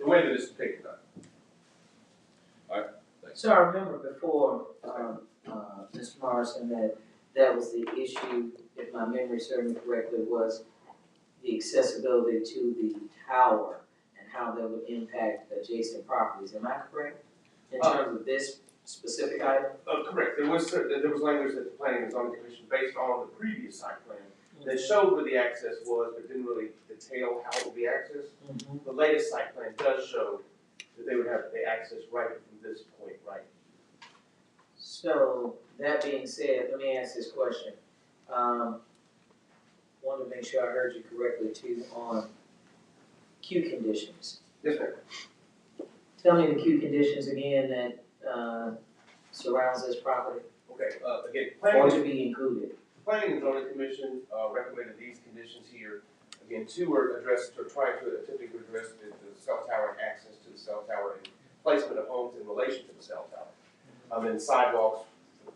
the way that it's depicted. All right. Thanks. So I remember before, Mr. Morrison, that was the issue, if my memory serves me correctly, was the accessibility to the tower and how that would impact adjacent properties. Am I correct in terms of this specific item? Correct. There was language that the Planning and Zoning Commission, based on the previous site plan, that showed where the access was, but didn't really detail how it would be accessed. The latest site plan does show that they would have the access right from this point, right? So, that being said, let me ask this question. Wanted to make sure I heard you correctly too on queue conditions. Yes, ma'am. Tell me the queue conditions again that surrounds this property, Okay, again, or to be included. Planning and Zoning Commission recommended these conditions here. Again, two are addressed, or trying to attempting to address the cell tower and access to the cell tower and placement of homes in relation to the cell tower. And sidewalks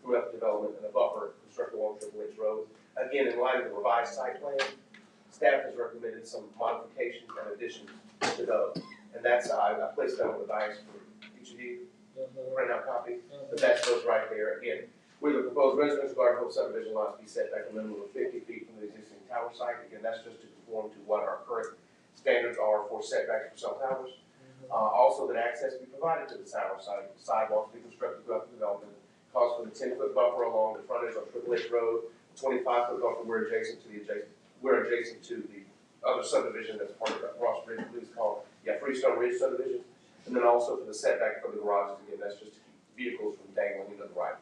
throughout the development and a buffer constructed along Triple H Road. Again, in light of the revised site plan, staff has recommended some modifications and additions to those. And that's, I placed that on the dice for each of you, print out copy, but that's those right there. Again, where the proposed residential garden home subdivision lots be set back a minimum of 50 feet from the existing tower site. Again, that's just to conform to what our current standards are for setbacks for cell towers. Also, that access be provided to the tower site, sidewalks be constructed throughout the development, calls for the 10-foot buffer along the frontage on Triple H Road, 25-foot buffer where adjacent to the other subdivision that's part of that Ross Ridge, please call Freestone Ridge subdivision. And then also for the setback from the garages, again, that's just to keep vehicles from dangling into the right.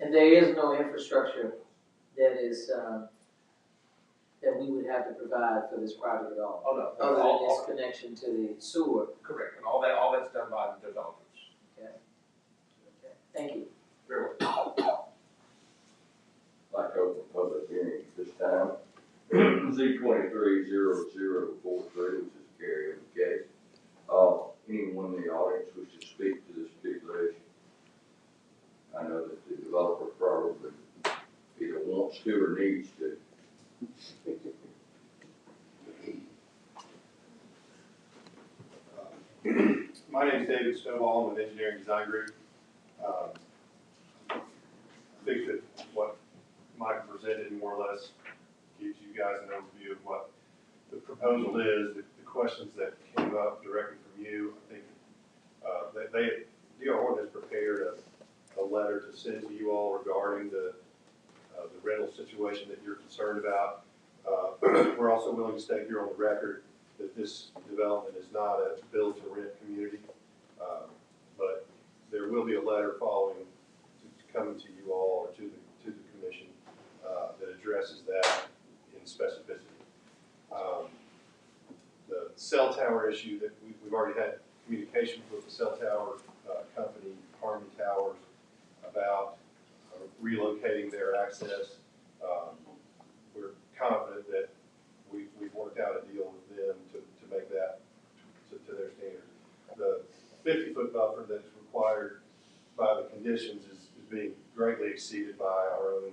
And there is no infrastructure that is, that we would have to provide for this project at all? Oh, no. Other than its connection to the sewer? Correct, and all that's done by the developers. Okay. Thank you. Very well. Like open public hearing this time. Z-23-0043, which is a carryover case. Anyone in the audience wish to speak to this particular issue? I know that the developer probably either wants to or needs to. My name is David Stovall. I'm with Engineering Design Group. I think that what Mike presented more or less gives you guys an overview of what the proposal is. The questions that came up directly from you, I think that DRO has prepared a letter to send to you all regarding the rental situation that you're concerned about. We're also willing to state here on the record that this development is not a build-to-rent community, but there will be a letter coming to you all or to the commission that addresses that in specificity. The cell tower issue that we've already had communication with the cell tower company, Harmony Towers, about relocating their access. We're confident that we've worked out a deal with them to make that to their standards. The 50-foot buffer that's required by the conditions is being greatly exceeded by our own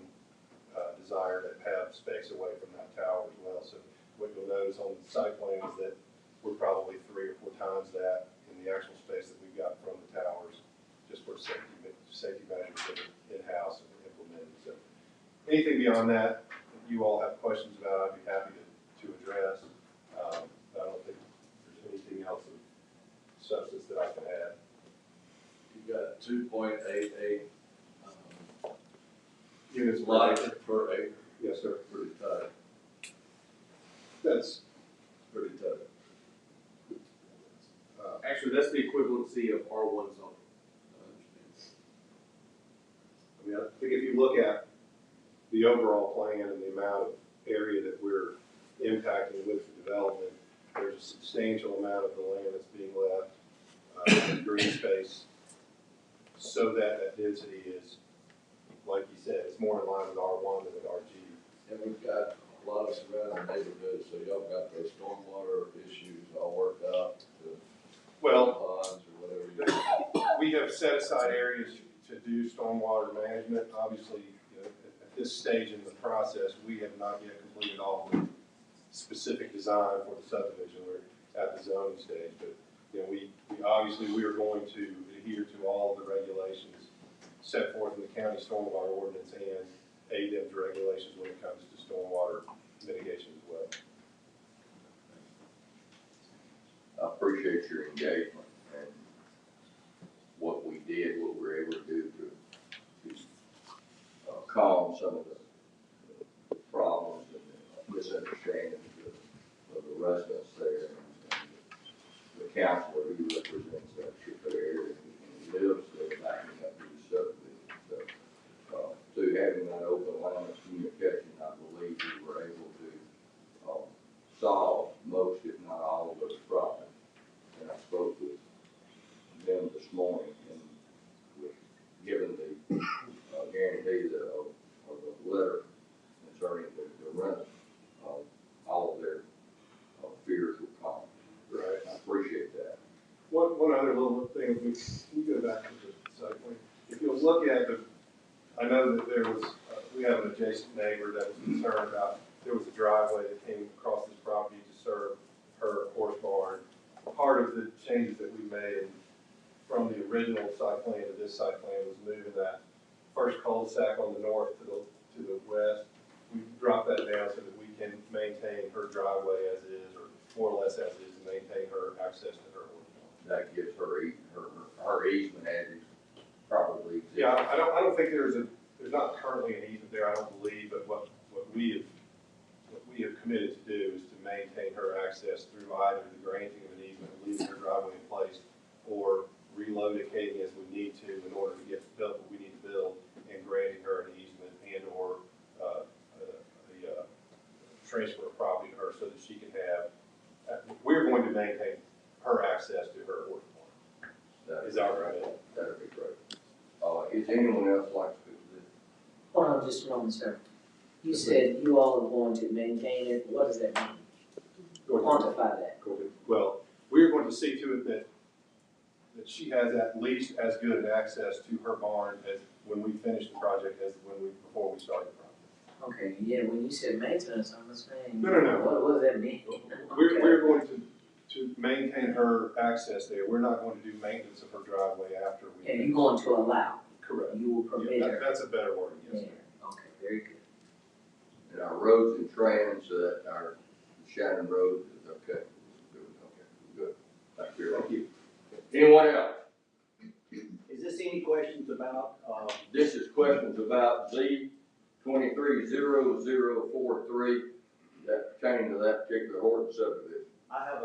desire to have space away from that tower as well. So what you'll notice on the site plan is that we're probably 3 or 4 times that in the actual space that we've got from the towers, just for safety measures that are in-house and implemented. So anything beyond that you all have questions about, I'd be happy to address. I don't think there's anything else of substance that I can add. You've got 2.88 units per acre. Yes, sir. Pretty tight. That's Pretty tight. Actually, that's the equivalency of R1 zone. I mean, I think if you look at the overall plan and the amount of area that we're impacting with the development, there's a substantial amount of the land that's being left in green space so that that density is, like you said, it's more in line with R1 than with RG. And we've got a lot of surrounding neighborhoods, so y'all got those stormwater issues all worked out to ponds or whatever you do. We have set aside areas to do stormwater management. Obviously, you know, at this stage in the process, we have not yet completed all the specific design for the subdivision. We're at the zoning stage, but you know, we obviously, we are going to adhere to all of the regulations set forth in the county stormwater ordinance and ADEM's regulations when it comes to stormwater mitigation as well. I appreciate your engagement and what we did, what we were able to do to calm some of the problems and the misunderstandings of the residents there. And the counselor who represents that particular area and lives there backing up to the subdivision. So, through having that open line of communication, I believe we were able to solve most, if not all, of those problems. And I spoke with them this morning and was given the guarantee of the letter concerning the rental, all of their fears were calm. Right. I appreciate that. One other little thing, we go back to the site plan. If you'll look at I know that there was, we have an adjacent neighbor that was concerned about, there was a driveway that came across this property to serve her horse barn. Part of the changes that we made from the original site plan to this site plan was moving that first cul-de-sac on the north to the west. We dropped that down so that we can maintain her driveway as is, or more or less as is, and maintain her access to her horse barn. That gives her easement as it probably exists. Yeah, I don't think there's not currently an easement there, I don't believe, but what we have committed to do is to maintain her access through either the granting of an easement, leaving her driveway in place, or relocating as we need to in order to get built what we need to build, and granting her an easement and or the transfer of property to her so that she can have, we're going to maintain her access to her horse barn. Is that right? That'd be great. Is anyone else like to speak to this? Hold on just a moment, sir. You said you all are going to maintain it, what does that mean? Quantify that. Well, we're going to see to it that she has at least as good an access to her barn as when we finish the project as before we started the project. Okay, yeah, when you said maintenance, I was saying. No. What does that mean? We're going to maintain her access there. We're not going to do maintenance of her driveway after we. And you're going to allow? Correct. You will permit her? That's a better word, yes. Yeah. Okay, very good. And our roads and trams, our Shannon Road is okay. Good. Thank you. Anyone else? Is this any questions about, This is questions about Z 230043 that pertain to that particular ordinance subdivision. I have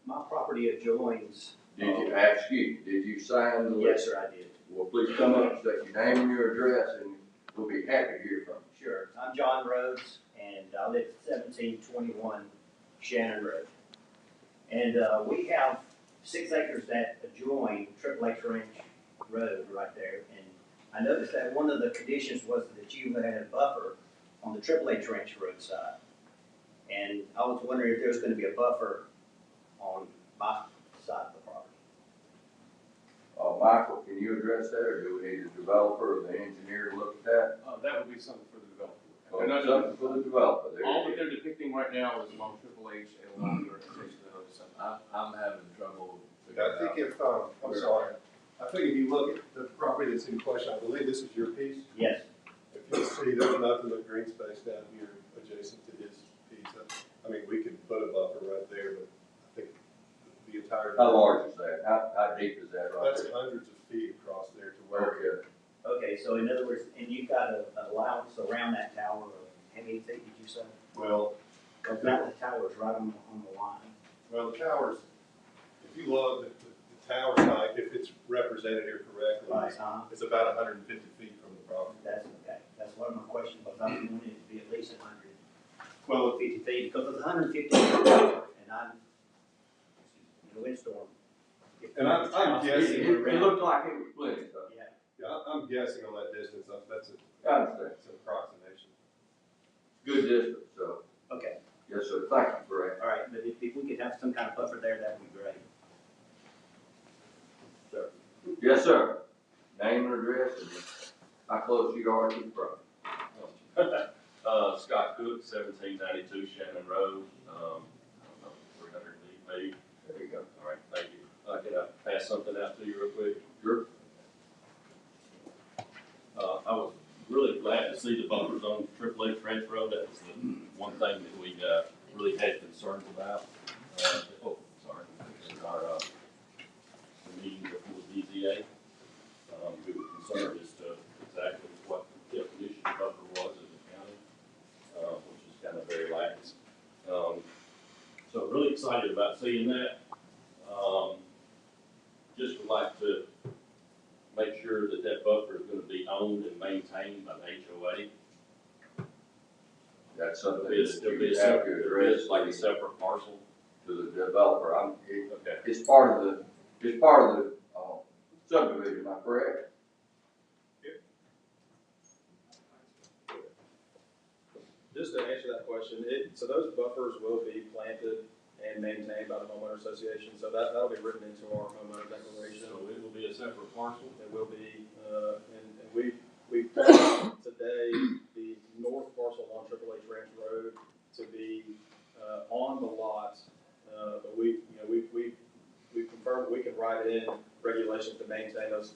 my property adjoins. Did you sign the list? Yes, sir, I did. Well, please come up, state your name and your address, and we'll be happy to hear from you. Sure. I'm John Rhodes, and I live at 1721 Shannon Road. And we have 6 acres that adjoin Triple H Ranch Road right there. And I noticed that one of the conditions was that you had a buffer on the Triple H Ranch Road side. And I was wondering if there was going to be a buffer on my side of the property. Michael, can you address that, or do we need the developer or the engineer to look at that? That would be something for the developer. Something for the developer. All that they're depicting right now is along Triple H and along the intersection of the other side. I'm having trouble I figuring think out. if, I'm sorry, I think if you look at the property that's in question, I believe this is your piece. Yes. If you see, there's nothing but green space down here adjacent to his piece. I mean, we could put a buffer right there, but I think the entire. How large is that? How deep is that right That's there? hundreds of feet across there to where. Okay. Okay, so in other words, and you've got an allowance around that tower of how many feet did you say? Well, Because now the tower is right on the line. well, the towers, if you look, the tower height, if it's represented here correctly, it's about 150 feet from the property. That's okay. That's one of my questions, because I wanted it to be at least 100. Well, 50 feet, because it's 150 feet, and I'm, in a windstorm. and I'm guessing, It looked like it was split, so. Yeah. yeah, I'm guessing on that distance, that's I understand. that's an approximation. Good distance, so. Okay, Yes, sir. Thank you for that. all right, but if we could have some kind of buffer there, that would be great. Sir. Yes, sir. Name and address, and how close you are to the property. Scott Cook, 1792 Shannon Road, I don't know, 300 feet maybe. There you go. All right, thank you. pass something out to you real quick? Sure. I was really glad to see the bumpers on Triple H Ranch Road. That was the one thing that we, really had concerns about. In our, the meeting before BZA. We were concerned as to exactly what the definition of buffer was in the county, which is kind of very lax. So really excited about seeing that. Just would like to make sure that that buffer is going to be owned and maintained by the HOA. That's something There'll that be you a have separate, to there address is like a separate parcel. to the developer. Okay. It's part of the subdivision, am I correct? Just to answer that question, so those buffers will be planted and maintained by the homeowner association, so that'll be written into our homeowner declaration. So it will be a separate parcel. It will be, and we today, the north parcel on Triple H Ranch Road to be, on the lot, but we confirmed we can write in regulations to maintain those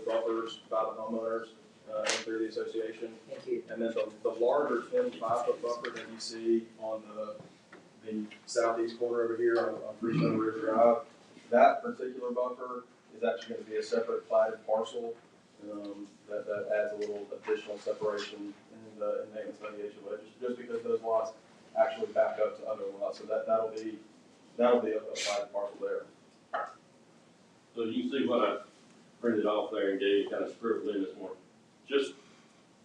buffers by the homeowners, and through the association. Thank you. And then the larger 25-foot buffer that you see on the southeast corner over here on Freestone Ridge Drive, that particular buffer is actually going to be a separate platted parcel, that adds a little additional separation in maintenance by the HOA, just because those lots actually back up to other lots, so that'll be a platted parcel there. So you can see what I printed off there and gave you kind of scribbled in this morning. Just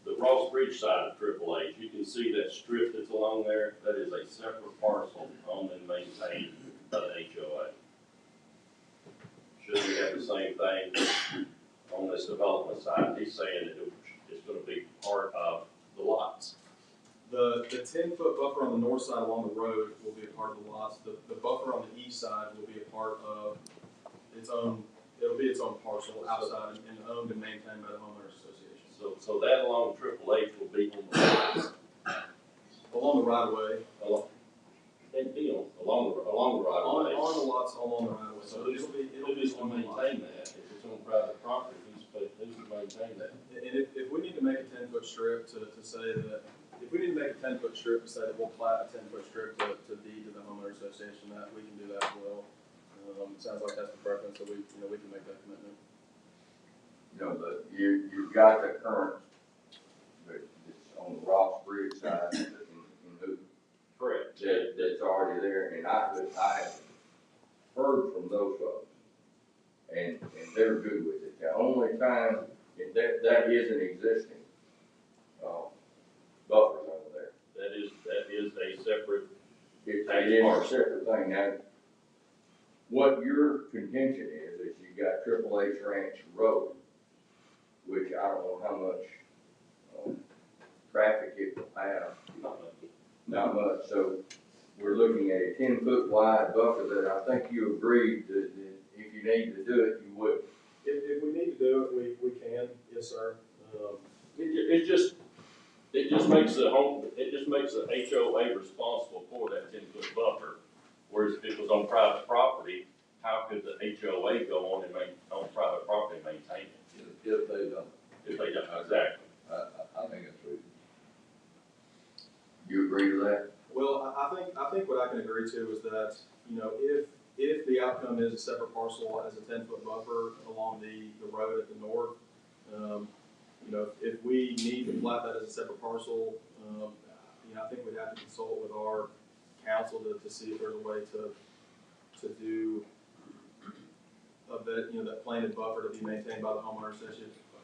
the Ross Bridge side of Triple H, you can see that strip that's along there. That is a separate parcel owned and maintained by the HOA. Should we have the same thing on this development side? He's saying that it's going to be part of the lots. The 10-foot buffer on the north side along the road will be a part of the lots. The buffer on the east side will be a part of its own, it'll be its own parcel outside and owned and maintained by the homeowners association. So that along Triple H will be on the lots. Along the right of way. Along the right of way. On the lots along the right of way. So who's to maintain that? If it's on private property, who's to maintain that? And if we need to make a 10-foot strip to say that, if we need to make a 10-foot strip to say that we'll plat a 10-foot strip to deed to the homeowner association, that we can do that as well. It sounds like that's the preference, so we can make that commitment. You've got the current, but it's on the Ross Bridge side in Newton. Correct. That's already there, and I have heard from those folks, and they're good with it. The only time that is an existing buffer over there. That is a separate. It is a separate thing. Now, what your contention is you got Triple H Ranch Road, which I don't know how much traffic it will have. Not much. So we're looking at a 10-foot wide buffer that I think you agreed that if you need to do it, you would. If we need to do it, we can. Yes, sir. It just makes the HOA responsible for that 10-foot buffer. Whereas if it was on private property, how could the HOA go on and on private property and maintain it? If they don't. If they don't, exactly. I think it's reasonable. You agree to that? Well, I think what I can agree to is that, if the outcome is a separate parcel as a 10-foot buffer along the road at the north, if we need to plat that as a separate parcel, I think we'd have to consult with our council to see if there's a way to do that planted buffer to be maintained by the homeowner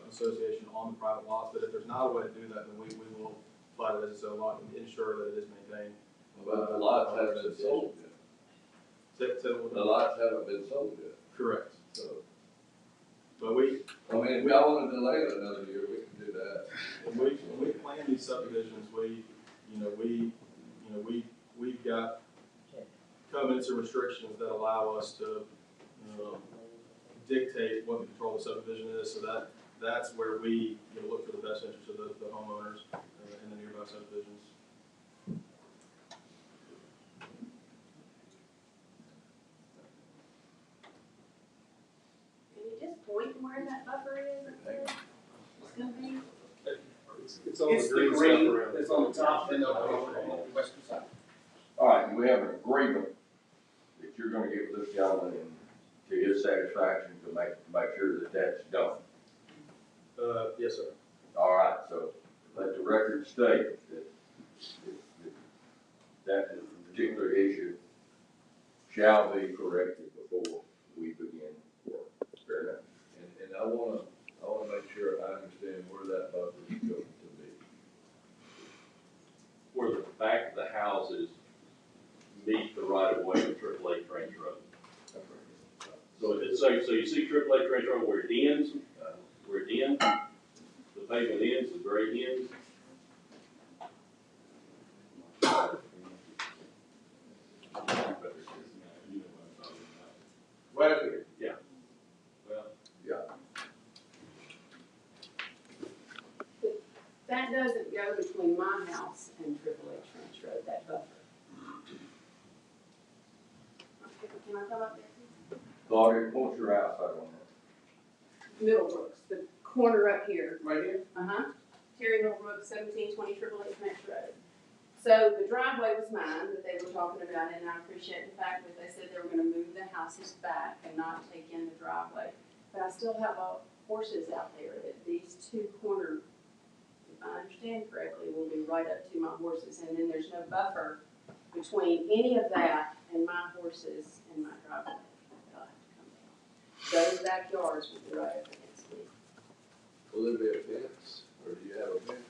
association on the private lots. But if there's not a way to do that, then we will plat it as its own lot and ensure that it is maintained. But the lots haven't been sold yet. The lots haven't been sold yet. Correct. So, But if y'all want to delay it another year, we can do that. when we plan these subdivisions, we've got covenants and restrictions that allow us to dictate what the control of the subdivision is. So that's where we look for the best interest of the homeowners in the nearby subdivisions. all the It's the green green stuff around. that's on the top and the western side. All right, do we have an agreement that you're gonna get with this gentleman and to his satisfaction to make sure that that's done? Yes, sir. All right, so let the record state that particular issue shall be corrected before we begin work. Fair enough. And I wanna make sure I understand where that buffer is going to be. Where the back of the houses meet the right of way of AAA Trench Road. So you see AAA Trench Road where it ends, the pavement ends, the grade ends. Right up here. Yeah. Well, That doesn't go between my house and AAA Trench Road, that buffer. Okay, can I come up there? Claudia, what's your outside on that? Middlebrooks, the corner up here. Right here? Terry Middlebrooks, 1720 AAA Trench Road. So the driveway was mine that they were talking about, and I appreciate the fact that they said they were gonna move the houses back and not take in the driveway. But I still have horses out there that these two corner, if I understand correctly, will be right up to my horses. And then there's no buffer between any of that and my horses and my driveway. They'll have to come down. Those backyards will be right up against me. Will there be a fence, or do you have a fence?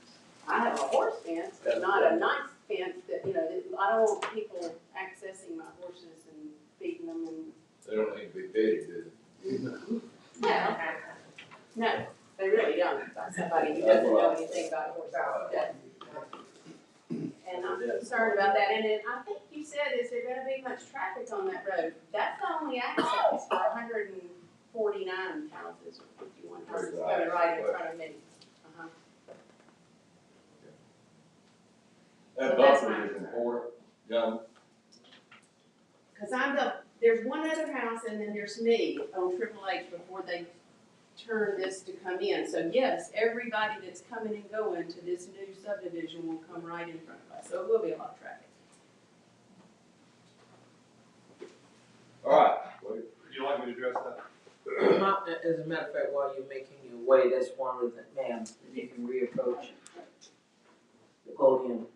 I have a horse fence, but not a nice fence that, that I don't want people accessing my horses and feeding them and. They don't need to be fed, do No, no, they really don't, by somebody who doesn't know anything about horses. And I'm concerned about that, and then I think you said, is there gonna be much traffic on that road? That's the only access for 149 houses, or 51 houses going right in front of me. Uh-huh. That So that's buffer my is concern. important, John. Cause there's one other house and then there's me on Triple H before they turn this to come in. So yes, everybody that's coming and going to this new subdivision will come right in front of us. So it will be a lot of traffic. All right, Would you like me to address that? As a matter of fact, while you're making your way, that's one of the, ma'am, if you can reapproach the podium.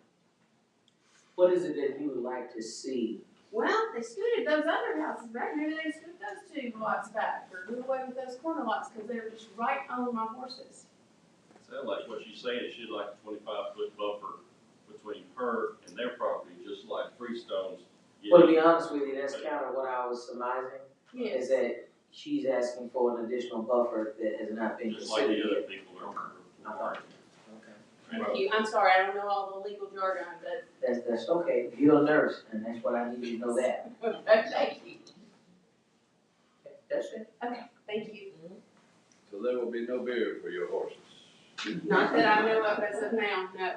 What is it that you would like to see? Well, they scooted those other houses back. Maybe they scooted those two lots back or do away with those corner lots because they were just right on my horses. sound like what she's saying is she'd like a 25-foot buffer between her and their property, just like Freestone's. Well, to be honest with you, that's kind of what I was surmising, is that she's asking for an additional buffer that has not been Just like considered the other yet. people are. Okay. Thank you. I'm sorry, I don't know all the legal jargon, but That's okay, you're a nurse, and that's what I need you to know that. thank you. That's it. Okay, thank you. So there will be no beer for your horses. Not that I know of as of now, no.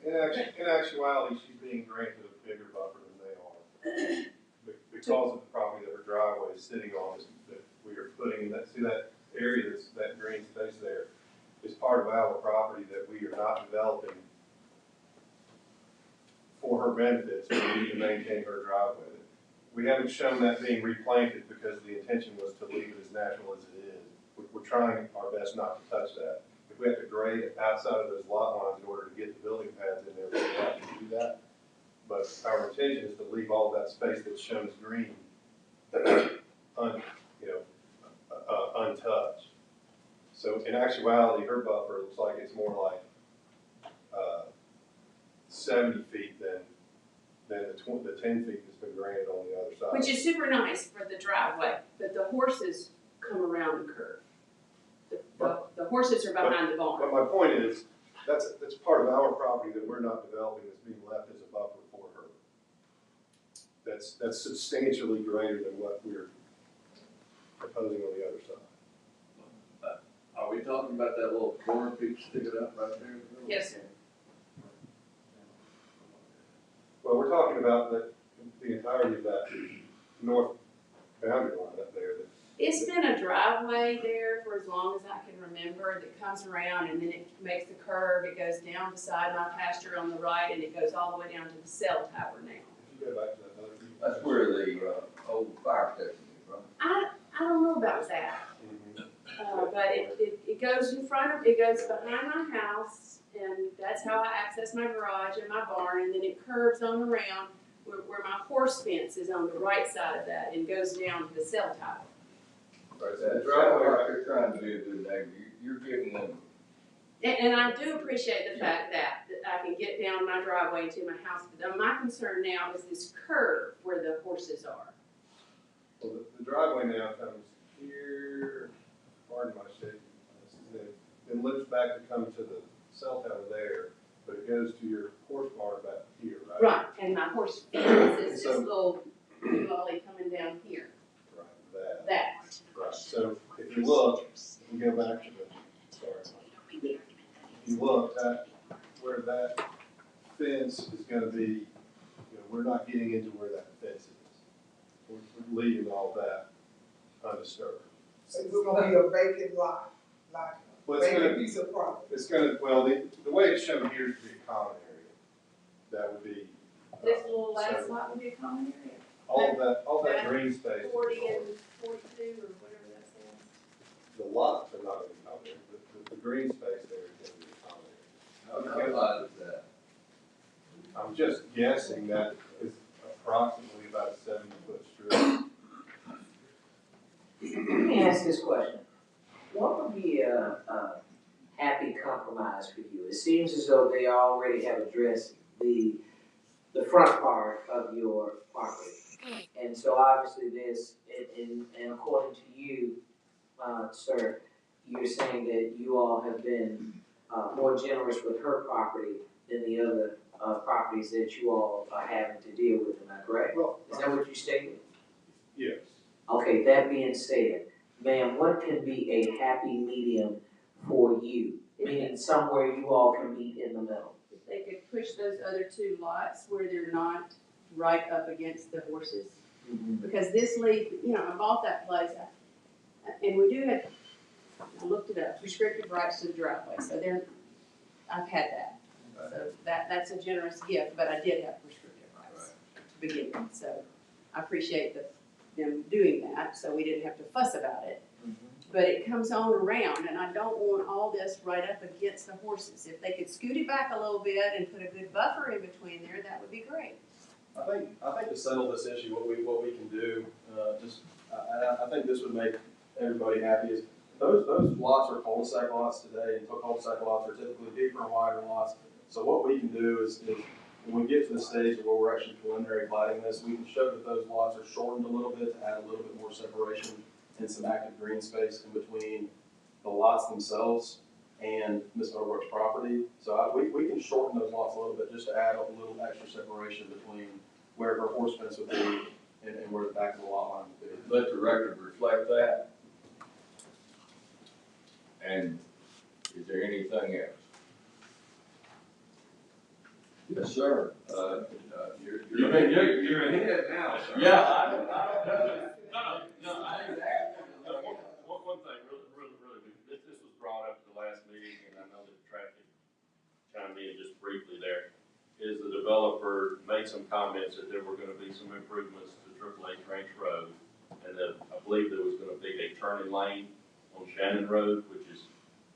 Okay. In actuality, she's being granted a bigger buffer than they are. Because of the property that her driveway is sitting on, that we are putting in that, see that area that's, that green space there, is part of our property that we are not developing for her benefit, so we need to maintain her driveway. We haven't shown that being replanted because the intention was to leave it as natural as it is. We're trying our best not to touch that. If we have to grade outside of those lot lines in order to get the building pads in there, we have to do that. But our intention is to leave all that space that's shown as green, untouched. So in actuality, her buffer looks like it's more like 70 feet than the 10 feet that's been granted on the other side. Which is super nice for the driveway, but the horses come around the curve. The horses are behind the barn. But my point is, that's part of our property that we're not developing that's being left as a buffer for her. That's substantially greater than what we're proposing on the other side. Are we talking about that little corner piece sticking up right there? Yes, sir. Well, we're talking about the entirety of that north boundary line up there It's been a driveway there for as long as I can remember that comes around and then it makes the curve. It goes down beside my pasture on the right and it goes all the way down to the cell tower now. If you go back to that other view. That's where the, old fire station is, right? I don't know about that. But it goes in front of, it goes behind my house, and that's how I access my garage and my barn, and then it curves on around where my horse fence is on the right side of that, and goes down to the cell tower. Right, so That the sounds driveway, like you're trying to be a good neighbor. You're giving them, And I do appreciate the fact that I can get down my driveway to my house, but my concern now is this curve where the horses are. well, the driveway now comes here, pardon my shaking, then loops back to come to the cell tower there, but it goes to your horse barn back here, right? Right, and my horse fence is this So- little lolly coming down here, Right, that. right. So if you look, we go back to the, sorry. If you look at where that fence is gonna be, you know, we're not getting into where that fence is. We're leaving all that undisturbed. So it's gonna be a vacant lot, like Well, a it's vacant gonna, piece of property. it's gonna, well, the way it's shown here is to be a common area. That would be. This little last so lot would be a common area, all that green space. 40 and 42 or whatever that says. The lots are not gonna be common area, but the green space there is gonna be a common area. how wide is that? I'm just guessing that it's approximately about a 70-foot strip. Let me ask this question. What would be a happy compromise for you? It seems as though they already have addressed the front part of your property. And so obviously there's, and according to you, sir, you're saying that you all have been more generous with her property than the other properties that you all are having to deal with, am I correct? Well, Is that what you stated? yes. Okay, that being said, ma'am, what can be a happy medium for you? Meaning somewhere you all can meet in the middle. If they could push those other two lots where they're not right up against the horses. Because this lead, you know, I bought that place, and we do have, I looked it up, prescriptive rights to the driveway, so I've had that. So that's a generous gift, but I did have prescriptive rights to begin with, so I appreciate them doing that, so we didn't have to fuss about it. But it comes on around, and I don't want all this right up against the horses. If they could scoot it back a little bit and put a good buffer in between there, that would be great. I think to settle this issue, what we can do, I think this would make everybody happy is those lots are cul-de-sac lots today, and cul-de-sac lots are typically deeper and wider lots. So what we can do is when we get to the stage where we're actually preliminary plating this, we can show that those lots are shortened a little bit to add a little bit more separation and some active green space in between the lots themselves and Ms. Overbrook's property. So we can shorten those lots a little bit just to add a little extra separation between where her horse fence would be and where the back of the lot line would be. Let the record reflect that. And is there anything else? Yes, sir. You're ahead now, sir. Yeah, I don't know. I didn't ask. One thing, really, this was brought up at the last meeting, and I know that traffic chimed in just briefly there, is the developer made some comments that there were gonna be some improvements to Triple H Ranch Road, and that I believe there was gonna be a turning lane on Shannon Road, which is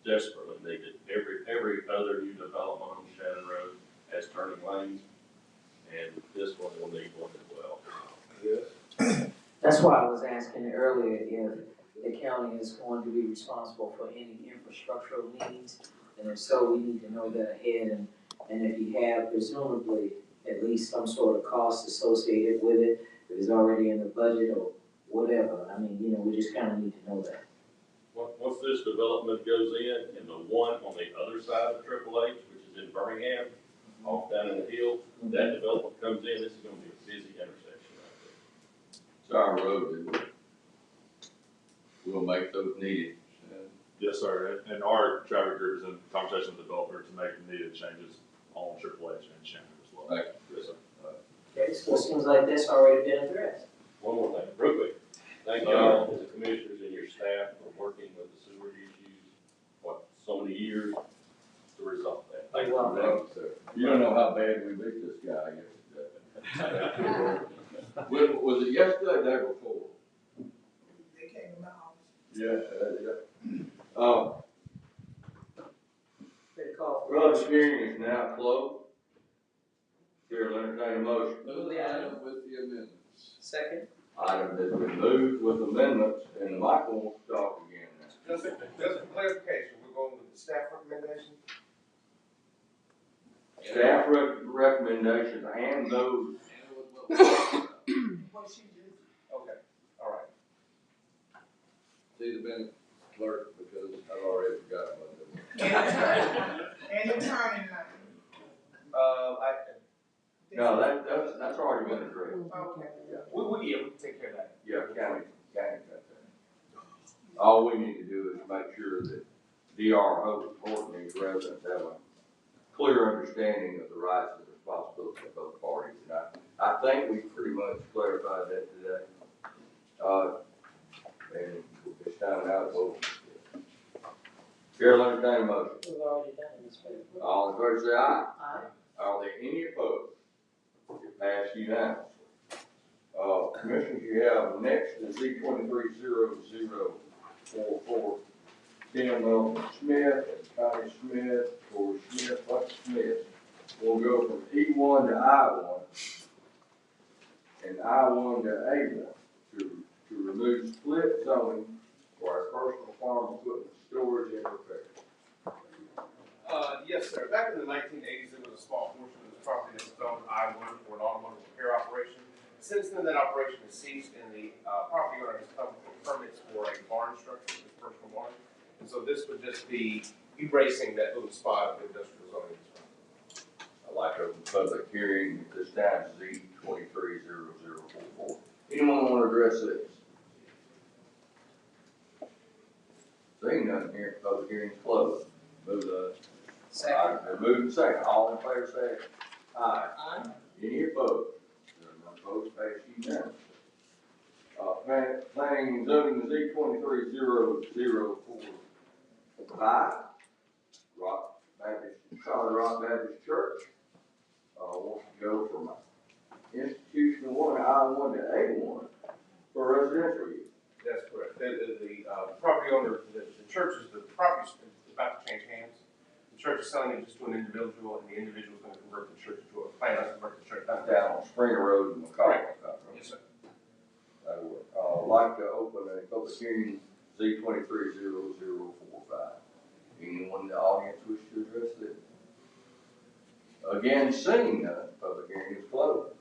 desperately needed. Every other new development on Shannon Road has turning lanes, and this one will need one as well. Yes. That's why I was asking earlier if the county is going to be responsible for any infrastructural needs. And if so, we need to know that ahead, and if you have presumably at least some sort of cost associated with it, if it's already in the budget or whatever, I mean, we just kind of need to know that. Once this development goes in, and the one on the other side of Triple H, which is in Birmingham, off down in the hill, that development comes in, this is gonna be a busy intersection right It's our road, and we'll make those needed. Yes, sir, and our traffic group is in conversation with the developer to make needed changes on Triple H and Shannon as well. Thank you. Yes, sir. Okay, so it seems like that's already been addressed. there. One more thing, real quick. Thank y'all, the commissioners and your staff for working with the sewer issues, so many years to resolve that. Thank you. You're welcome. Thank you, sir. You don't know how bad we beat this guy yesterday. Was it yesterday or the day before? They came to my house. Yeah. Better call for Public hearing is now closed. Chair will entertain a motion. Move the item with the amendments. second. Item has been moved with amendments, and Michael wants to talk again now. Just for clarification, we're going with the staff recommendation? Staff recommendations and those. What she just, Okay, all right. See the Bennett clerk, because I've already forgotten what it was. and the turning line. No, that's already been addressed. Okay. We can take care of that. Yeah, county got that. All we need to do is make sure that DR Horton and his residents have a clear understanding of the rights and responsibilities of both parties. And I think we pretty much clarified that today. And it's time now to vote. Chair will entertain a motion. We've already done it this way. All in favor say aye. Aye. Are there any opposed? It passed unanimously. Commissioners, you have next is Z230044, Tim Milton Smith and Connie Smith, Corey Smith, Buck Smith. We'll go from E1 to I1 and I1 to A1 to remove split zoning for our personal farm equipment storage and repair. Yes, sir. Back in the 1980s, there was a small portion of the property that was zoned I-1 for an automotive repair operation. Since then, that operation has ceased, and the property owner has come for permits for a barn structure, his personal barn. And so this would just be erasing that little spot of industrial zoning. I'd like to open public hearing at this time, Z230044. Anyone want to address this? Seeing none here, public hearing is closed. Move the Second. Moving second, all in favor say aye. Aye. Any opposed? There are none opposed, pass unanimously. Planning and zoning Z230045, Rock Baptist, Solid Rock Baptist Church. Wants to go from institutional 1, I1 to A1 for residential use. That's correct. The property owner, the church is, the property is about to change hands. The church is selling it just to an individual, and the individual is going to convert the church to a plan to convert the church down. Down on Springer Road in McCall. Yes, sir. That'll work. I'd like to open a public hearing Z230045. Anyone in the audience wish to address this? Again, seeing none, public hearing is closed.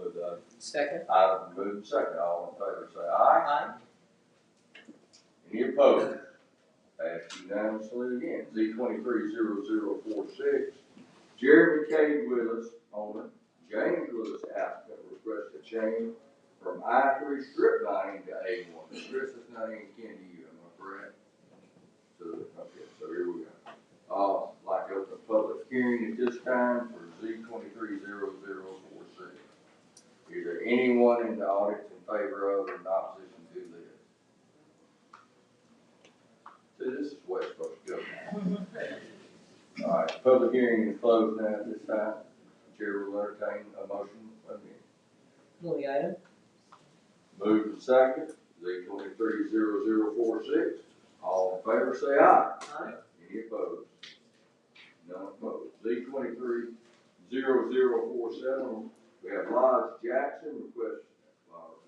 move the item. Second. Item moved second, all in favor say aye. Aye. Any opposed? Passed unanimously again. Z230046, Jeremy K. Willis, owner, James Willis applicant, request a change from I3 strip lining to A1. Chris, it's not any kin to you, am I correct? So here we go. Like to open a public hearing at this time for Z230046. Is there anyone in the audience in favor of or in opposition to this? See, this is where it's supposed to go. All right, public hearing is closed now at this time. Chair will entertain a motion again. Move the item. Move to second, Z230046. All in favor say aye. Aye. Any opposed? None opposed. Z230047, we have Lodge Jackson request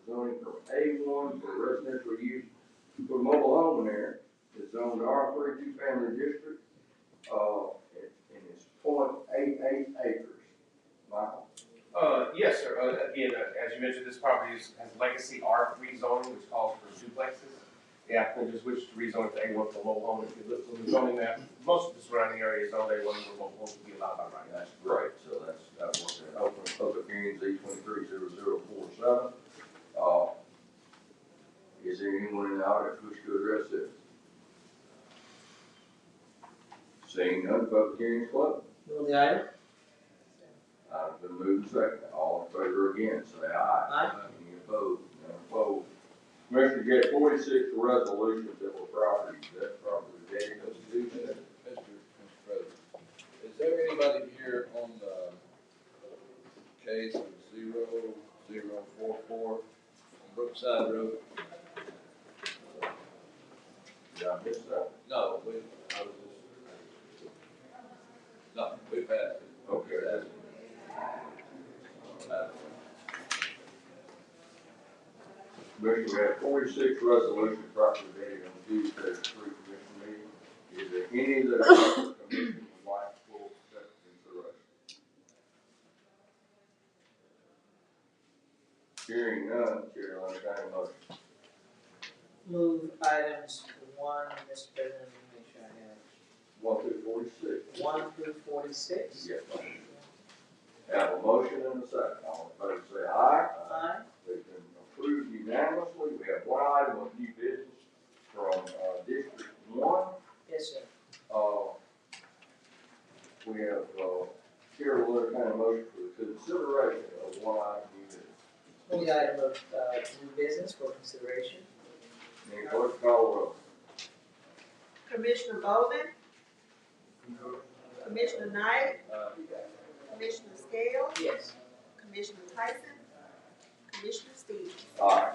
zoning from A1 for residential use for mobile home there. It's zoned R3 two-family district, and it's 0.88 acres. Michael? Yes, sir. Again, as you mentioned, this property has legacy R3 zoning, which calls for duplexes. The applicant just wished to rezone it to A1 for mobile home. If you look from the zoning map, most of the surrounding area is zoned A1 where mobile homes would be allowed by right. That's great, so that works out. Open public hearing Z230047. Is there anyone in the audience who wish to address this? Seeing none, public hearing is closed. Move the item. Item's been moved and seconded. All in favor again, say aye. Aye. Any opposed? None opposed. Commissioner, you had 46 resolutions that were property, that property dedicated to you. Mr. President, is there anybody here on the case of 0044 on Brookside Road? Did I miss that? No, no, we passed it. Okay. Commissioner, we have 46 resolutions properly dated on Tuesday, the pre-commission meeting. Is there any that the commission would like for second consideration? Hearing none, Chair, I'll entertain a motion. Move items 1, Mr. President, let me make sure I have 1 through 46. 1 through 46. Yes, ma'am. Have a motion and a second. All in favor say aye. Aye. They've been approved unanimously. We have one item of new business from District 1. Yes, sir. We have, Chair will entertain a motion for the consideration of one item of new business. Move the item of new business for consideration. Any clerk call the roll? Commissioner Bowman, Commissioner Knight, Commissioner Scales, Yes. Commissioner Tyson, Commissioner Stevens. Aye.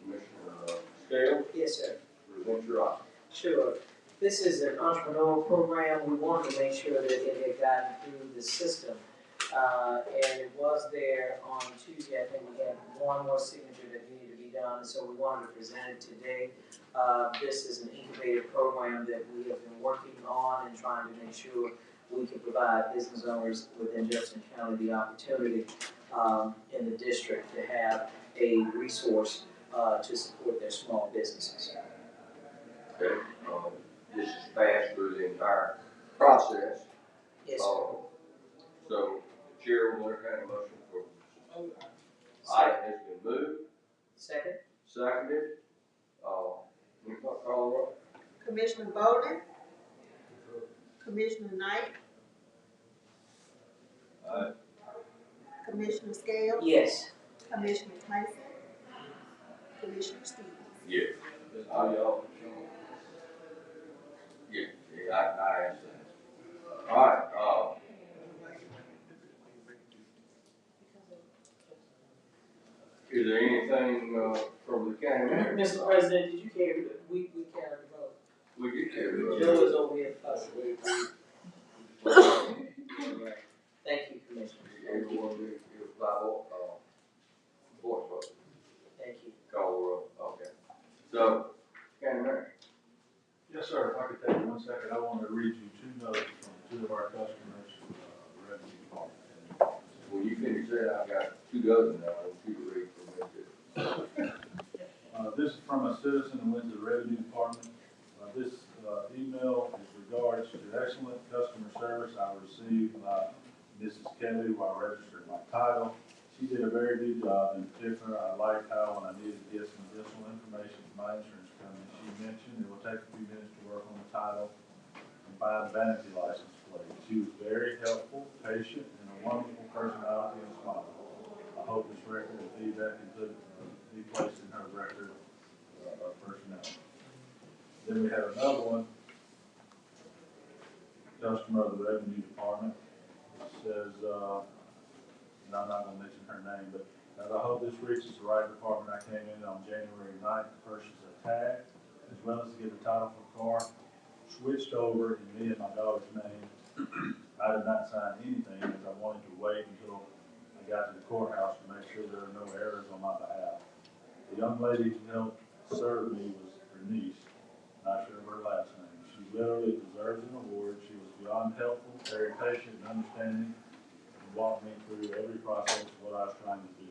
Commissioner Scales, Yes, sir. present your item. Sure. This is an entrepreneurial program. We wanted to make sure that it had gotten through the system. And it was there on Tuesday. I think we had one more signature that needed to be done, and so we wanted to present it today. This is an incubator program that we have been working on and trying to make sure we can provide business owners within Jefferson County the opportunity in the district to have a resource to support their small businesses. Okay, this is passed through the entire process. Yes, sir. So the chair will entertain a motion for item has been moved, Second? seconded. Any clerk call the roll? Commissioner Bowman, Commissioner Knight, Aye. Commissioner Scales, Yes. Commissioner Tyson, Commissioner Stevens. Yes. Just do y'all, Yeah, I asked that. All right, is there anything, from the county manager? Mr. President, did you carry, we carried the vote. We get to Joe is over here fussing. it. Thank you, Commissioner. Everyone, if by voice vote, Thank you. call the roll, okay. So, county manager. Yes, sir. If I could take 1 second, I want to read you 2 notes from 2 of our customers, revenue department. When you finish that, I've got 2 dozen now, I want you to read from them too. This is from a citizen who went to the revenue department. This email is regards to excellent customer service I received by Mrs. Kelly while registering my title. She did a very good job. In particular, I liked how when I needed to get some additional information from my insurance company, she mentioned it will take a few minutes to work on the title and buy the vanity license plate. She was very helpful, patient, and a wonderful personality and smile. I hope this record and feedback can be placed in her record of personality. Then we have another one, customer of the revenue department. It says, and I'm not gonna mention her name, but I hope this reaches the right department. I came in on January 9th to purchase a tag, as well as to get the title for the car switched over in me and my daughter's name. I did not sign anything as I wanted to wait until I got to the courthouse to make sure there were no errors on my behalf. The young lady who helped serve me was her niece, not sure of her last name. She literally deserves an award. She was beyond helpful, very patient and understanding, and walked me through every process of what I was trying to do.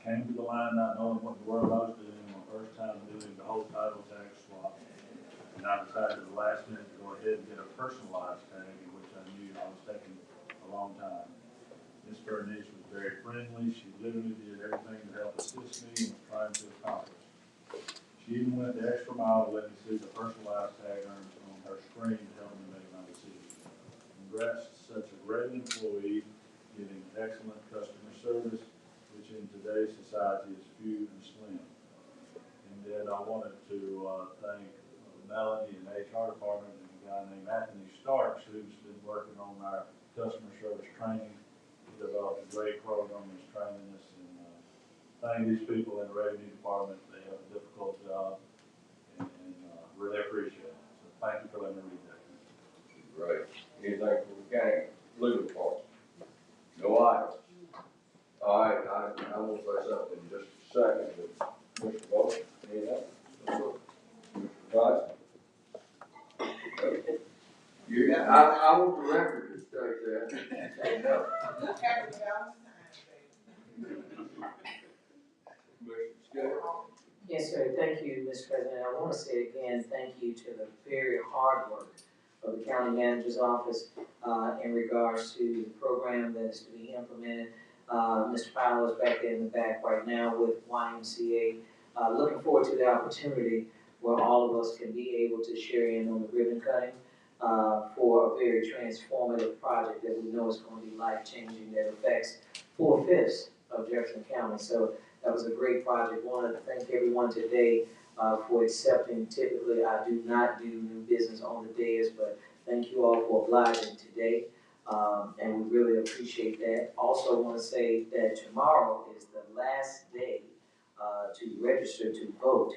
Came to the line not knowing what in the world I was doing, my first time doing the whole title tag swap. And I decided at the last minute to go ahead and get a personalized tag, in which I knew I was taking a long time. Ms. Bernice was very friendly. She literally did everything to help assist me in trying to accomplish. She even went the extra mile to let me see the personalized tag on her screen to help me make my decision. Congrats to such a great employee, giving excellent customer service, which in today's society is few and slim. And then I wanted to thank Melanie and the HR department and a guy named Anthony Starks, who's been working on our customer service training. He developed a great program that's training us, and thank these people in the revenue department. They have a difficult job, and really appreciate it. So thank you for letting me read that. Great. Anything from the county legal department? No items. All right, I will say something in just a second, but Mr. Bowles, anything? Mr. Price? You, I want the record to state that. Mr. Scott? Yes, sir. Thank you, Mr. President. I want to say again, thank you to the very hard work of the county manager's office in regards to the program that is to be implemented. Mr. Powell is back there in the back right now with YMCA. Looking forward to the opportunity where all of us can be able to share in on the ribbon cutting for a very transformative project that we know is going to be life-changing, that affects 4/5 of Jefferson County. So that was a great project. Wanted to thank everyone today for accepting. Typically, I do not do new business on the dais, but thank you all for obliging today, and we really appreciate that. Also want to say that tomorrow is the last day to register to vote.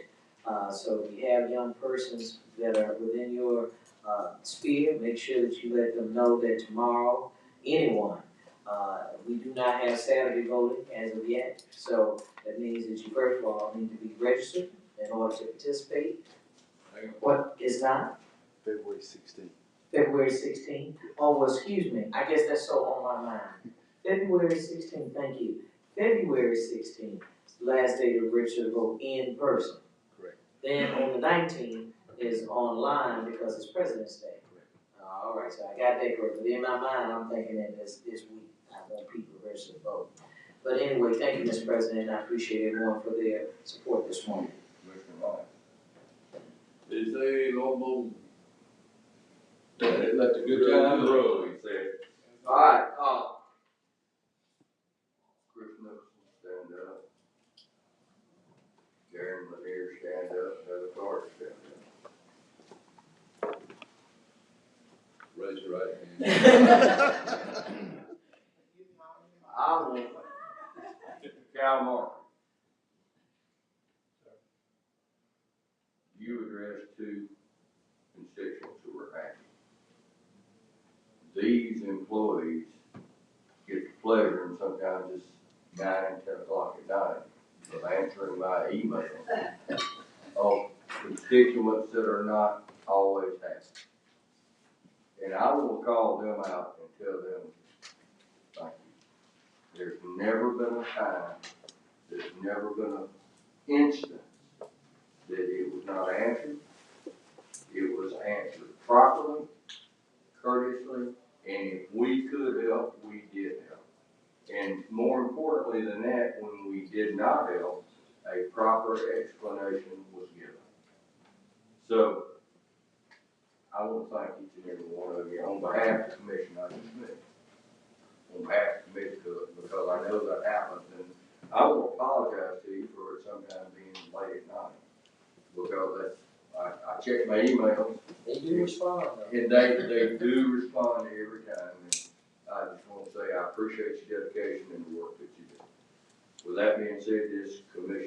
So if you have young persons that are within your sphere, make sure that you let them know that tomorrow, anyone, we do not have Saturday voting as of yet, so that means that you first of all need to be registered in order to participate. What is not? February 16th. February 16th? Oh, well, excuse me, I guess that's so on my mind. February 16th, thank you. February 16th is the last day to register to vote in person. Correct. Then on the 19th is online because it's President's Day. All right, so I got that correct. But in my mind, I'm thinking that this week, I want people to register to vote. But anyway, thank you, Mr. President. I appreciate everyone for their support this morning. Mr. Long? Is there a normal, let the Good time road, he said. All right, Chris Nicholson, stand up. Karen Lanier, stand up. Heather Carter, stand up. raise your right hand. I want Cal Martin. You addressed two constituents who were happy. These employees get the pleasure, and sometimes it's 9 and 10 o'clock at night, of answering my email of constituents that are not always happy. And I will call them out and tell them, thank you. There's never been a time, there's never been an instance that it was not answered. It was answered properly, courteously, and if we could help, we did help. And more importantly than that, when we did not help, a proper explanation was given. So, I want to thank each and every one of you on behalf of the commission, not just me. On behalf of the committee, because I know that happens, and I will apologize to you for it sometimes being late at night. Because that's, I check my emails. They do respond, though. And they do respond every time, and I just want to say I appreciate your dedication and the work that you do. With that being said, this commission